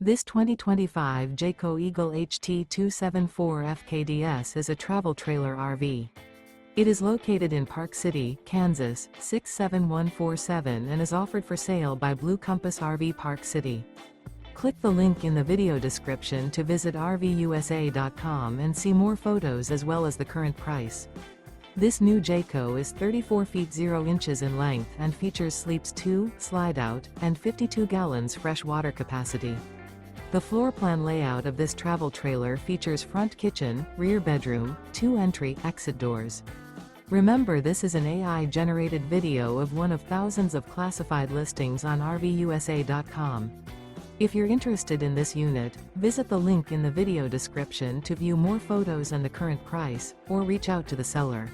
This 2025 Jayco Eagle HT 274 FKDS is a travel trailer RV. It is located in Park City, Kansas, 67147 and is offered for sale by Blue Compass RV Park City. Click the link in the video description to visit RVUSA.com and see more photos as well as the current price. This new Jayco is 34 feet 0 inches in length and features sleeps 2, slide-out, and 52 gallons fresh water capacity. The floor plan layout of this travel trailer features front kitchen, rear bedroom, 2 entry/exit doors. Remember, this is an AI-generated video of one of thousands of classified listings on RVUSA.com. If you're interested in this unit, visit the link in the video description to view more photos and the current price, or reach out to the seller.